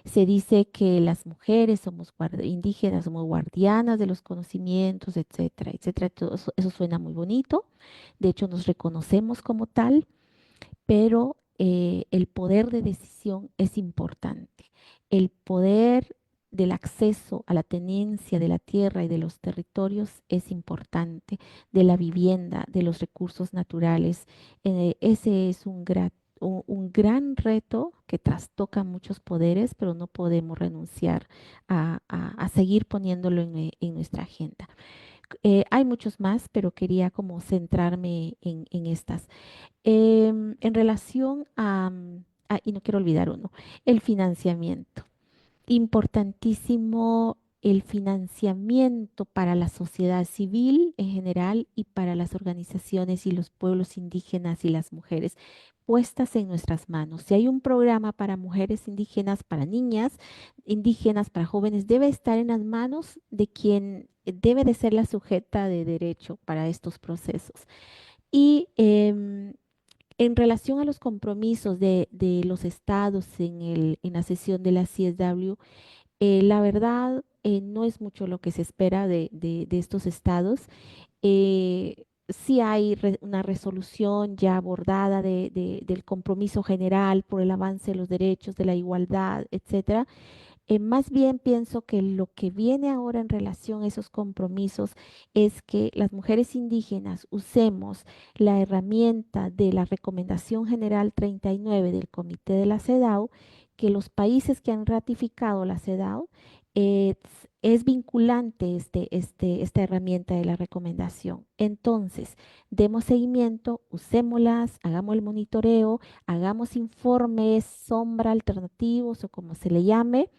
Se dice que las mujeres somos indígenas, somos guardianas de los conocimientos, etcétera, etcétera. Todo eso suena muy bonito. De hecho, nos reconocemos como tal, pero el poder de decisión es importante. El poder del acceso a la tenencia de la tierra y de los territorios es importante, de la vivienda, de los recursos naturales. Ese es un gran reto que trastoca muchos poderes, pero no podemos renunciar a seguir poniéndolo en nuestra agenda. Hay muchos más, pero quería como centrarme en estas. En relación y no quiero olvidar uno, el financiamiento. Importantísimo el financiamiento para la sociedad civil en general y para las organizaciones y los pueblos indígenas y las mujeres puestas en nuestras manos. Si hay un programa para mujeres indígenas, para niñas indígenas, para jóvenes, debe estar en las manos de quien debe de ser la sujeta de derecho para estos procesos. Y en relación a los compromisos de los estados en la sesión de la CSW, la verdad no es mucho lo que se espera de estos estados. Sí hay una resolución ya abordada del compromiso general por el avance de los derechos, de la igualdad, etcétera. Más bien pienso que lo que viene ahora en relación a esos compromisos es que las mujeres indígenas usemos la herramienta de la Recomendación General 39 del Comité de la CEDAW, que los países que han ratificado la CEDAW es vinculante esta herramienta de la recomendación. Entonces, demos seguimiento, usémoslas, hagamos el monitoreo, hagamos informes, sombra alternativos o como se le llame,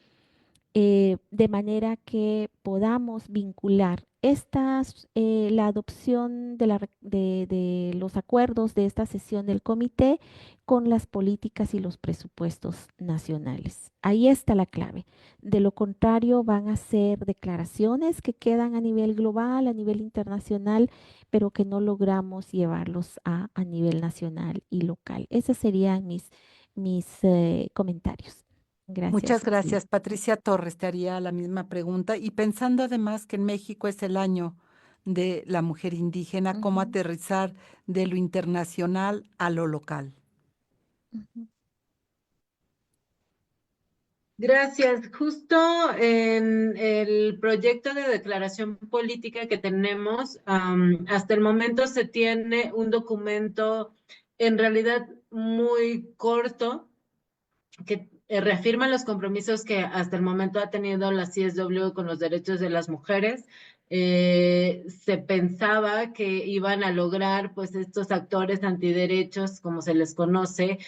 de manera que podamos vincular la adopción de los acuerdos de esta sesión del comité con las políticas y los presupuestos nacionales. Ahí está la clave. De lo contrario, van a ser declaraciones que quedan a nivel global, a nivel internacional, pero que no logramos llevarlos a nivel nacional y local. Esos serían mis comentarios. Gracias, Muchas Cecilia. gracias, Patricia Torres. Te haría la misma pregunta. Y pensando además que en México es el año de la mujer indígena, ¿cómo Ujú, aterrizar de lo internacional a lo local? ujú, Gracias. Justo en el proyecto de declaración política que tenemos, hasta el momento se tiene un documento en realidad muy corto que reafirma los compromisos que hasta el momento ha tenido la CSW con los derechos de las mujeres. Se pensaba que iban a lograr, pues, estos actores antiderechos, como se les conoce,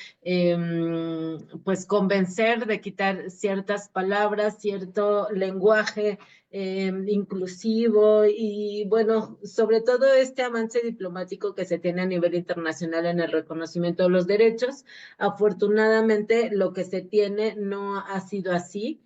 pues, convencer de quitar ciertas palabras, cierto lenguaje inclusivo y, bueno, sobre todo este avance diplomático que se tiene a nivel internacional en el reconocimiento de los derechos. Afortunadamente, lo que se tiene no ha sido así.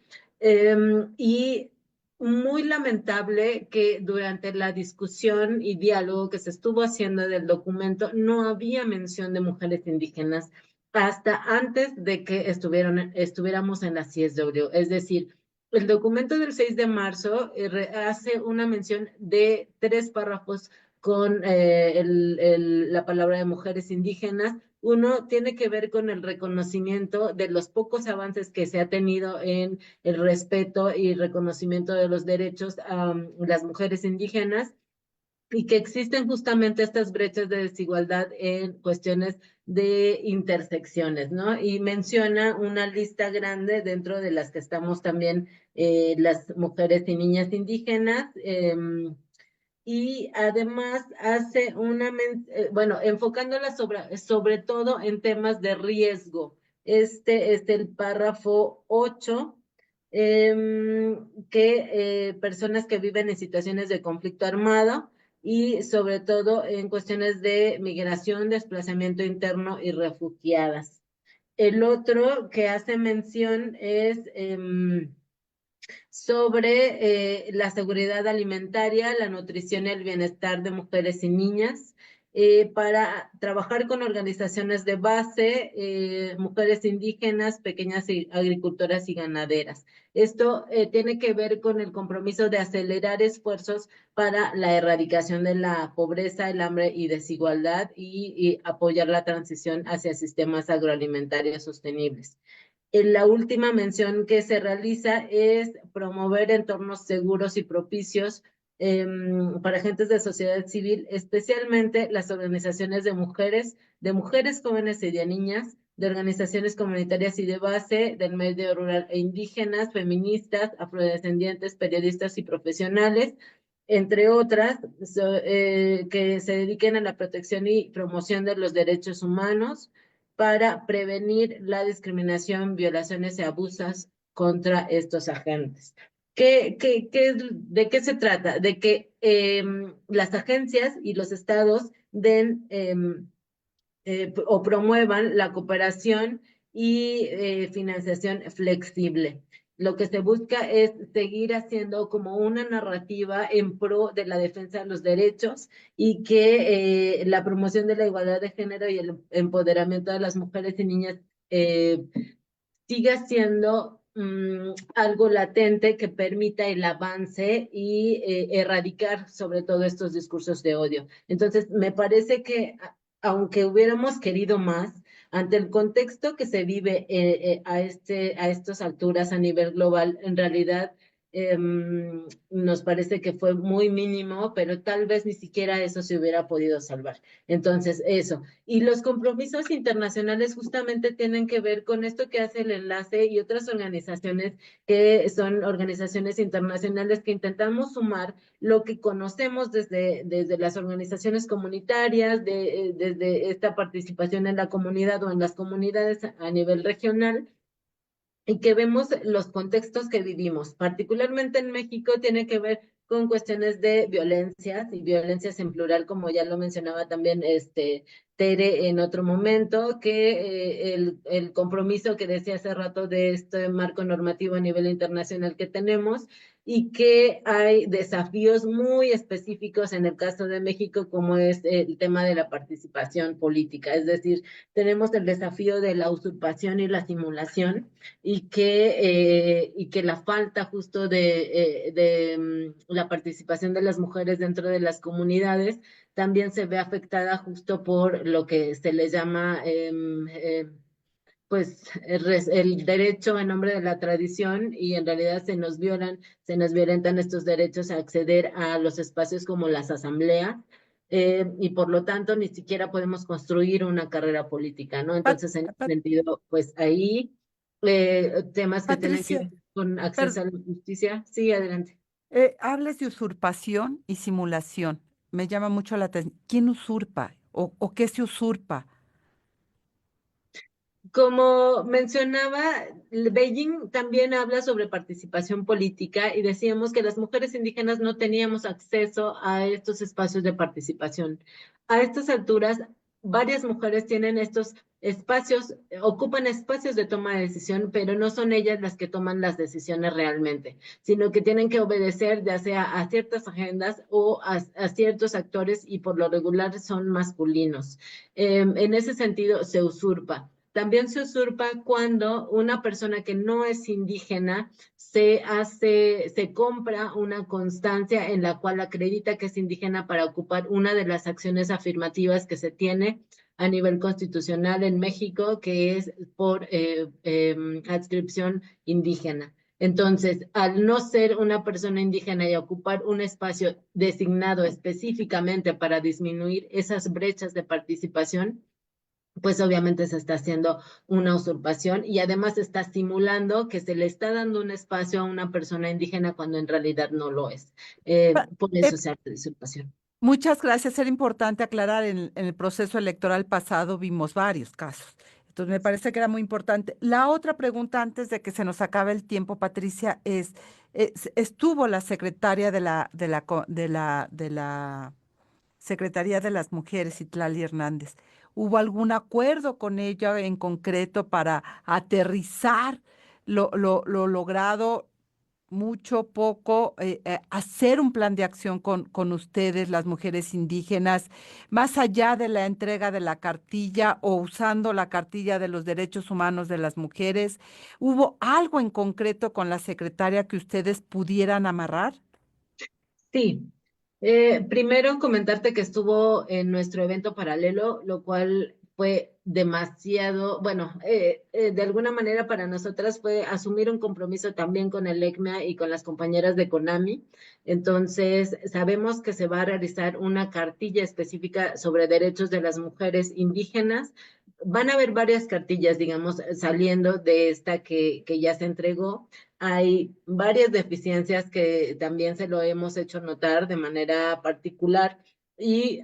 Y muy lamentable que durante la discusión y diálogo que se estuvo haciendo del documento no había mención de mujeres indígenas hasta antes de que estuviéramos en la CSW. Es decir, el documento del 6 de marzo hace una mención de 3 párrafos con la palabra de mujeres indígenas. Uno tiene que ver con el reconocimiento de los pocos avances que se ha tenido en el respeto y reconocimiento de los derechos a las mujeres indígenas y que existen justamente estas brechas de desigualdad en cuestiones de intersecciones, ¿no? Y menciona una lista grande dentro de las que estamos también las mujeres y niñas indígenas. Y además hace bueno, enfocándola sobre todo en temas de riesgo. Este es el párrafo 8, que personas que viven en situaciones de conflicto armado y sobre todo en cuestiones de migración, desplazamiento interno y refugiadas. El otro que hace mención es sobre la seguridad alimentaria, la nutrición y el bienestar de mujeres y niñas, para trabajar con organizaciones de base, mujeres indígenas, pequeñas agricultoras y ganaderas. Esto tiene que ver con el compromiso de acelerar esfuerzos para la erradicación de la pobreza, el hambre y desigualdad y apoyar la transición hacia sistemas agroalimentarios sostenibles. La última mención que se realiza es promover entornos seguros y propicios para agentes de sociedad civil, especialmente las organizaciones de mujeres jóvenes y de niñas, de organizaciones comunitarias y de base, del medio rural e indígenas, feministas, afrodescendientes, periodistas y profesionales, entre otras, que se dediquen a la protección y promoción de los derechos humanos para prevenir la discriminación, violaciones y abusos contra estos agentes. ¿De qué se trata? De que las agencias y los estados den o promuevan la cooperación y financiación flexible. Lo que se busca es seguir haciendo como una narrativa en pro de la defensa de los derechos y que la promoción de la igualdad de género y el empoderamiento de las mujeres y niñas siga siendo algo latente que permita el avance y erradicar sobre todo estos discursos de odio. Entonces, me parece que aunque hubiéramos querido más, ante el contexto que se vive a estas alturas a nivel global, en realidad nos parece que fue muy mínimo, pero tal vez ni siquiera eso se hubiera podido salvar. Entonces, eso. Y los compromisos internacionales justamente tienen que ver con esto que hace el enlace y otras organizaciones que son organizaciones internacionales que intentamos sumar lo que conocemos desde las organizaciones comunitarias, desde esta participación en la comunidad o en las comunidades a nivel regional, y que vemos los contextos que vivimos, particularmente en México, tiene que ver con cuestiones de violencias y violencias en plural, como ya lo mencionaba también Tere en otro momento, que el compromiso que decía hace rato de este marco normativo a nivel internacional que tenemos y que hay desafíos muy específicos en el caso de México, como es el tema de la participación política, es decir, tenemos el desafío de la usurpación y la simulación y que la falta justo de la participación de las mujeres dentro de las comunidades también se ve afectada justo por lo que se le llama pues el derecho en nombre de la tradición y en realidad se nos violentan estos derechos a acceder a los espacios como las asambleas y por lo tanto ni siquiera podemos construir una carrera política, ¿no? Pat- Entonces, en ese Pat- sentido, pues ahí temas que tienen que Patricia, ver con per- acceso a la justicia. Sí, adelante. hablas de usurpación y simulación. Me llama mucho la atención. ¿Quién usurpa o qué se usurpa? Como mencionaba, Beijing también habla sobre participación política y decíamos que las mujeres indígenas no teníamos acceso a estos espacios de participación. A estas alturas, varias mujeres tienen estos espacios, ocupan espacios de toma de decisión, pero no son ellas las que toman las decisiones realmente, sino que tienen que obedecer ya sea a ciertas agendas o a ciertos actores y por lo regular son masculinos. En ese sentido, se usurpa. También se usurpa cuando una persona que no es indígena se compra una constancia en la cual acredita que es indígena para ocupar una de las acciones afirmativas que se tiene a nivel constitucional en México, que es por adscripción indígena. Entonces, al no ser una persona indígena y ocupar un espacio designado específicamente para disminuir esas brechas de participación, pues obviamente se está haciendo una usurpación y además se está simulando que se le está dando un espacio a una persona indígena cuando en realidad no lo es. Pa- Por eh, eso se hace usurpación. Muchas gracias. Era importante aclarar, en el proceso electoral pasado vimos varios casos. Entonces, me parece que era muy importante. La otra pregunta, antes de que se nos acabe el tiempo, Patricia, estuvo la secretaria de la Secretaría de las Mujeres, Itlali Hernández. ¿Hubo algún acuerdo con ella en concreto para aterrizar lo logrado mucho, poco, hacer un plan de acción con ustedes, las mujeres indígenas, más allá de la entrega de la cartilla o usando la cartilla de los derechos humanos de las mujeres? ¿Hubo algo en concreto con la secretaria que ustedes pudieran amarrar? Sí, primero comentarte que estuvo en nuestro evento paralelo, lo cual fue demasiado, bueno, de alguna manera para nosotras fue asumir un compromiso también con el ECMA y con las compañeras de CONAMI. Entonces, sabemos que se va a realizar una cartilla específica sobre derechos de las mujeres indígenas. Van a haber varias cartillas, digamos, saliendo de esta que ya se entregó. Hay varias deficiencias que también se lo hemos hecho notar de manera particular y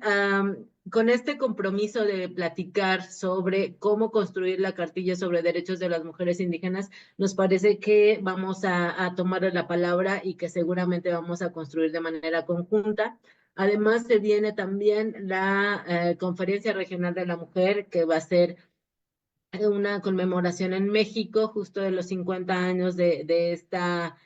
con este compromiso de platicar sobre cómo construir la cartilla sobre derechos de las mujeres indígenas, nos parece que vamos a tomar la palabra y que seguramente vamos a construir de manera conjunta. Además, se viene también la Conferencia Regional de la Mujer, que va a ser una conmemoración en México justo de los 50 años de esta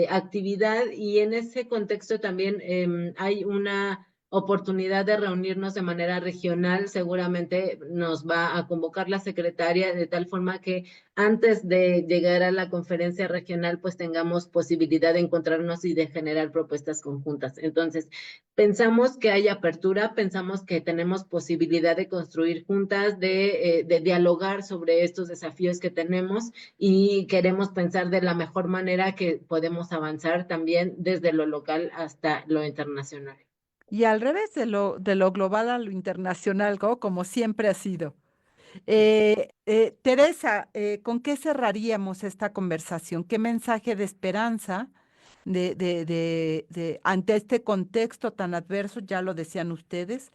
actividad y en ese contexto también hay una oportunidad de reunirnos de manera regional. Seguramente nos va a convocar la secretaria de tal forma que antes de llegar a la conferencia regional pues tengamos posibilidad de encontrarnos y de generar propuestas conjuntas. Entonces, pensamos que hay apertura, pensamos que tenemos posibilidad de construir juntas, de dialogar sobre estos desafíos que tenemos y queremos pensar de la mejor manera que podemos avanzar también desde lo local hasta lo internacional. Y al revés de lo global a lo internacional, ¿no? Como siempre ha sido. Teresa, ¿con qué cerraríamos esta conversación? ¿Qué mensaje de esperanza ante este contexto tan adverso? Ya lo decían ustedes,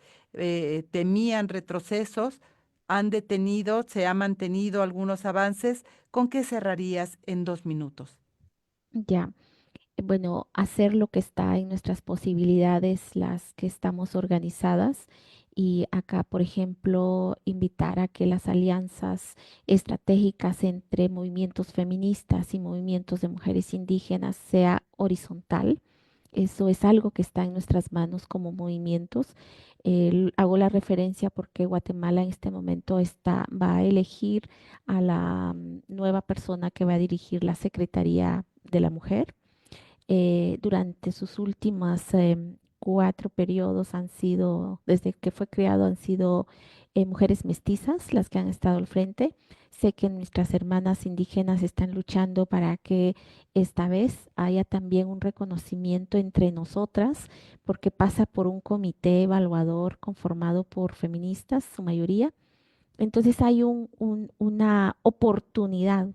temían retrocesos, han detenido, se han mantenido algunos avances. ¿Con qué cerrarías en 2 minutos? Ya. Bueno, hacer lo que está en nuestras posibilidades, las que estamos organizadas. Y acá, por ejemplo, invitar a que las alianzas estratégicas entre movimientos feministas y movimientos de mujeres indígenas sea horizontal. Eso es algo que está en nuestras manos como movimientos. Hago la referencia porque Guatemala en este momento va a elegir a la nueva persona que va a dirigir la Secretaría de la Mujer. Durante sus últimas 4 periodos han sido, desde que fue creado, han sido mujeres mestizas las que han estado al frente. Sé que nuestras hermanas indígenas están luchando para que esta vez haya también un reconocimiento entre nosotras, porque pasa por un comité evaluador conformado por feministas, su mayoría. Entonces hay una oportunidad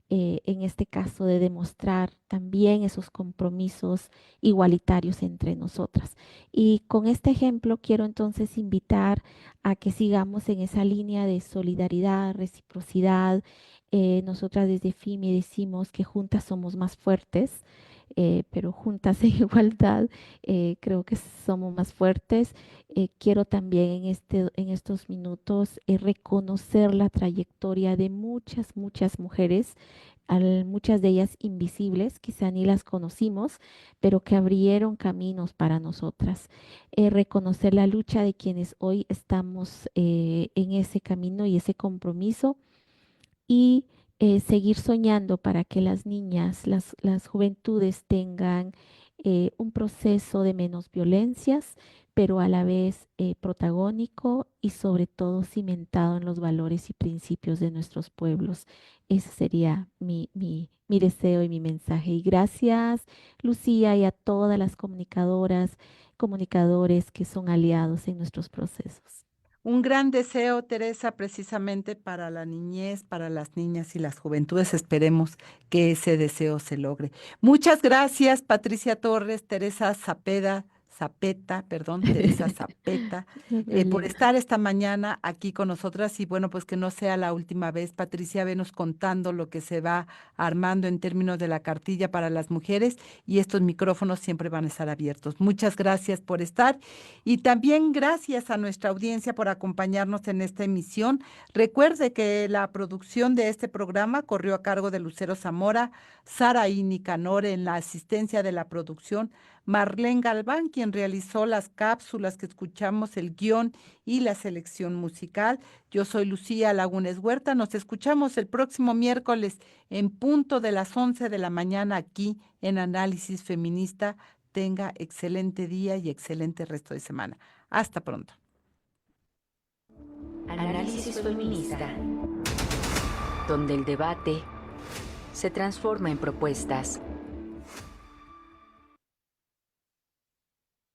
en este caso de demostrar también esos compromisos igualitarios entre nosotras. Y con este ejemplo quiero entonces invitar a que sigamos en esa línea de solidaridad, reciprocidad. Nosotras desde FIMI decimos que juntas somos más fuertes. Pero juntas en igualdad, creo que somos más fuertes. Quiero también en estos minutos reconocer la trayectoria de muchas mujeres, muchas de ellas invisibles, quizá ni las conocimos, pero que abrieron caminos para nosotras. Reconocer la lucha de quienes hoy estamos en ese camino y ese compromiso y seguir soñando para que las niñas, las juventudes tengan un proceso de menos violencias, pero a la vez protagónico y sobre todo cimentado en los valores y principios de nuestros pueblos. Ese sería mi deseo y mi mensaje. Y gracias, Lucía, y a todas las comunicadoras, comunicadores que son aliados en nuestros procesos. Un gran deseo, Teresa, precisamente para la niñez, para las niñas y las juventudes. Esperemos que ese deseo se logre. Muchas gracias, Patricia Torres, Teresa Zapeda Teresa Zapeta, No hay por problema. estar esta mañana aquí con nosotras y bueno, pues que no sea la última vez. Patricia, venos contando lo que se va armando en términos de la cartilla para las mujeres y estos micrófonos siempre van a estar abiertos. Muchas gracias por estar y también gracias a nuestra audiencia por acompañarnos en esta emisión. Recuerde que la producción de este programa corrió a cargo de Lucero Zamora, Sara y Nicanor en la asistencia de la producción, Marlene Galván, quien realizó las cápsulas que escuchamos, el guión y la selección musical. Yo soy Lucía Lagunes Huerta. Nos escuchamos el próximo miércoles en punto de las 11 de la mañana aquí en Análisis Feminista. Tenga excelente día y excelente resto de semana. Hasta pronto. Análisis feminista, donde el debate se transforma en propuestas.